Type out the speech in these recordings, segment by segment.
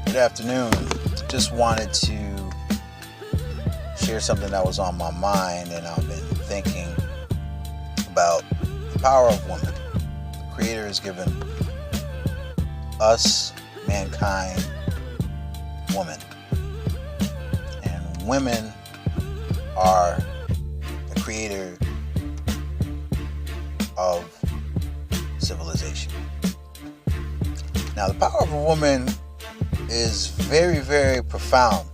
Good afternoon. Just wanted to share something that was on my mind, and I've been thinking about the power of women. The Creator has given us, mankind, women. And women are the creator of civilization. Now, the power of a woman is very, very profound.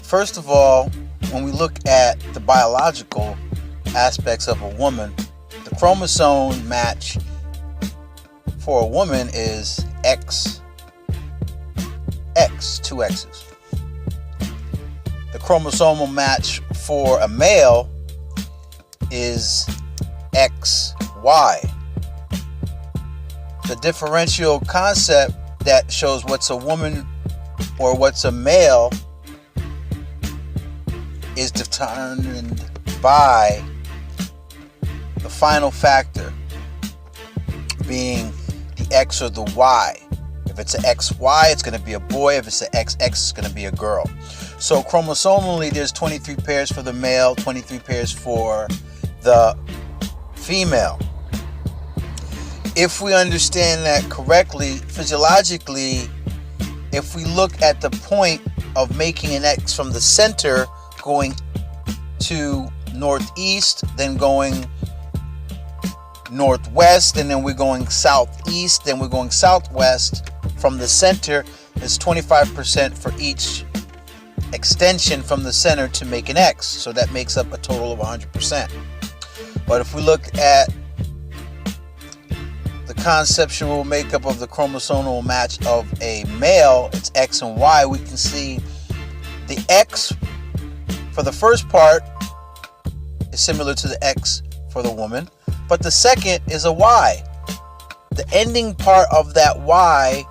First of all, when we look at the biological aspects of a woman, the chromosome match for a woman is two X's. The chromosomal match for a male is XY. The differential concept that shows what's a woman or what's a male is determined by the final factor being the X or the Y. If it's an XY, it's going to be a boy. If it's an XX, it's going to be a girl. So chromosomally, there's 23 pairs for the male, 23 pairs for the female. If we understand that correctly, physiologically, if we look at the point of making an X from the center going to northeast, then going northwest, and then we're going southeast, then we're going southwest, from the center is 25% for each extension from the center to make an X. So that makes up a total of 100%. But if we look at the conceptual makeup of the chromosomal match of a male, it's X and Y, we can see the X for the first part is similar to the X for the woman, but the second is a Y. The ending part of that Y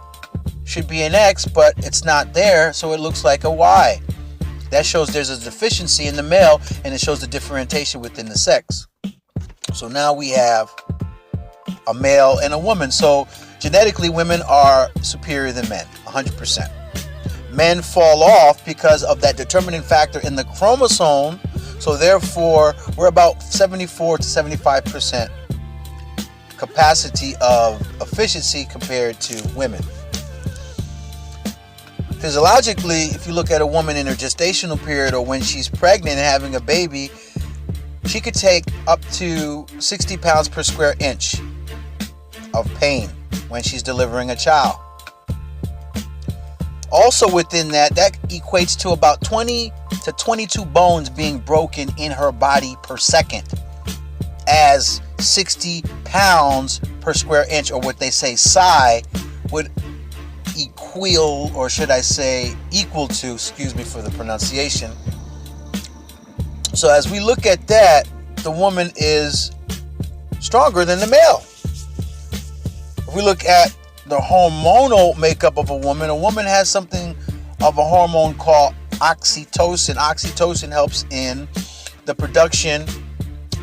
should be an X, but it's not there, so it looks like a Y. That shows there's a deficiency in the male, and it shows the differentiation within the sex. So now we have a male and a woman. So genetically, women are superior than men, 100%. Men fall off because of that determining factor in the chromosome. So therefore, we're about 74 to 75% capacity of efficiency compared to women. Physiologically, if you look at a woman in her gestational period or when she's pregnant and having a baby, she could take up to 60 pounds per square inch of pain when she's delivering a child. Also within that equates to about 20 to 22 bones being broken in her body per second, as 60 pounds per square inch, or what they say psi, would equal to, excuse me for the pronunciation. So as we look at that, the woman is stronger than the male. If we look at the hormonal makeup of a woman has something of a hormone called oxytocin. Oxytocin helps in the production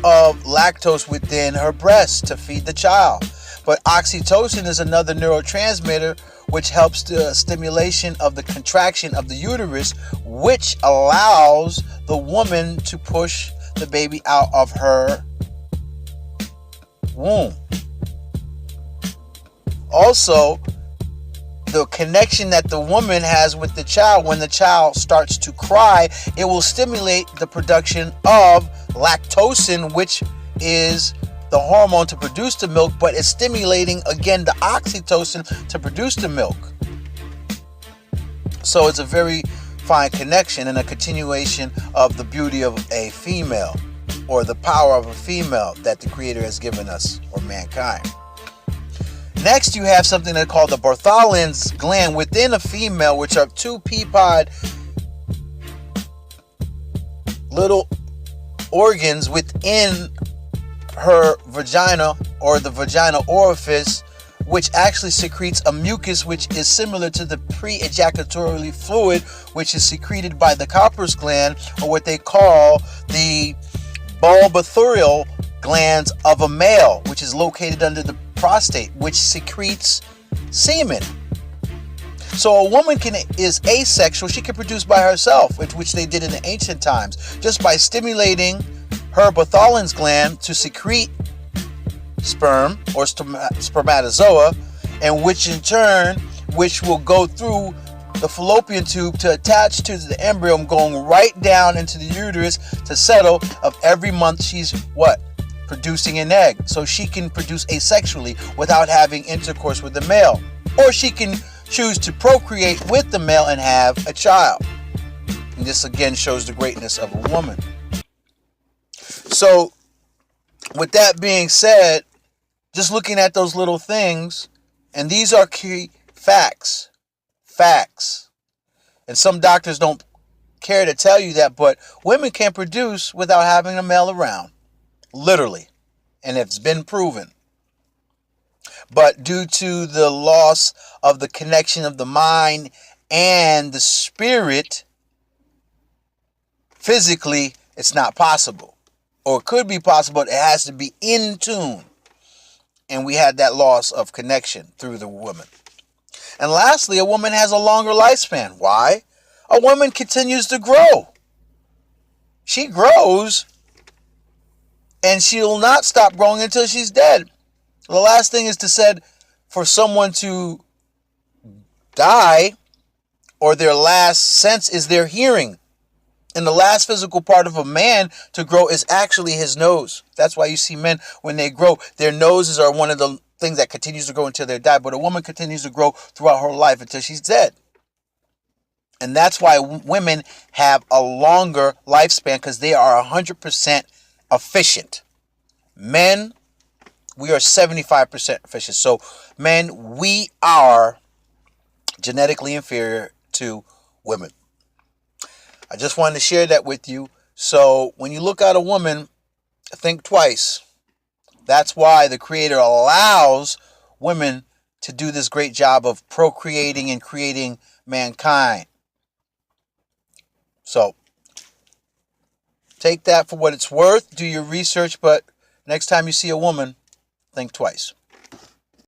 of lactose within her breast to feed the child. But oxytocin is another neurotransmitter which helps the stimulation of the contraction of the uterus, which allows the woman to push the baby out of her womb. Also, the connection that the woman has with the child, when the child starts to cry, it will stimulate the production of lactocin, which is the hormone to produce the milk, but it's stimulating again the oxytocin to produce the milk. So it's a very fine connection and a continuation of the beauty of a female, or the power of a female that the Creator has given us, or mankind. Next, you have something that's called the Bartholin's gland within a female, which are two pea-pod little organs within her vagina, or the vaginal orifice, which actually secretes a mucus which is similar to the pre-ejaculatory fluid, which is secreted by the Cowper's gland, or what they call the bulbothurial glands of a male, which is located under the prostate, which secretes semen. So a woman is asexual. She can produce by herself, which they did in the ancient times, just by stimulating her Bartholin's gland to secrete sperm or spermatozoa, and which will go through the fallopian tube to attach to the embryo, going right down into the uterus to settle. Of every month she's what? Producing an egg. So she can produce asexually without having intercourse with the male. Or she can choose to procreate with the male and have a child. And this again shows the greatness of a woman. So with that being said, just looking at those little things, and these are key facts. And some doctors don't care to tell you that, but women can produce without having a male around. Literally. And it's been proven. But due to the loss of the connection of the mind and the spirit, physically, it's not possible. Or it could be possible, but it has to be in tune. And we had that loss of connection through the woman. And lastly, a woman has a longer lifespan. Why? A woman continues to grow. She grows, and she'll not stop growing until she's dead. The last thing is to said for someone to die, or their last sense is their hearing. And the last physical part of a man to grow is actually his nose. That's why you see men, when they grow, their noses are one of the things that continues to grow until they die. But a woman continues to grow throughout her life until she's dead. And that's why women have a longer lifespan, because they are 100% efficient. Men, we are 75% efficient. So men, we are genetically inferior to women. I just wanted to share that with you. So when you look at a woman, think twice. That's why the Creator allows women to do this great job of procreating and creating mankind. So take that for what it's worth. Do your research, but next time you see a woman, think twice.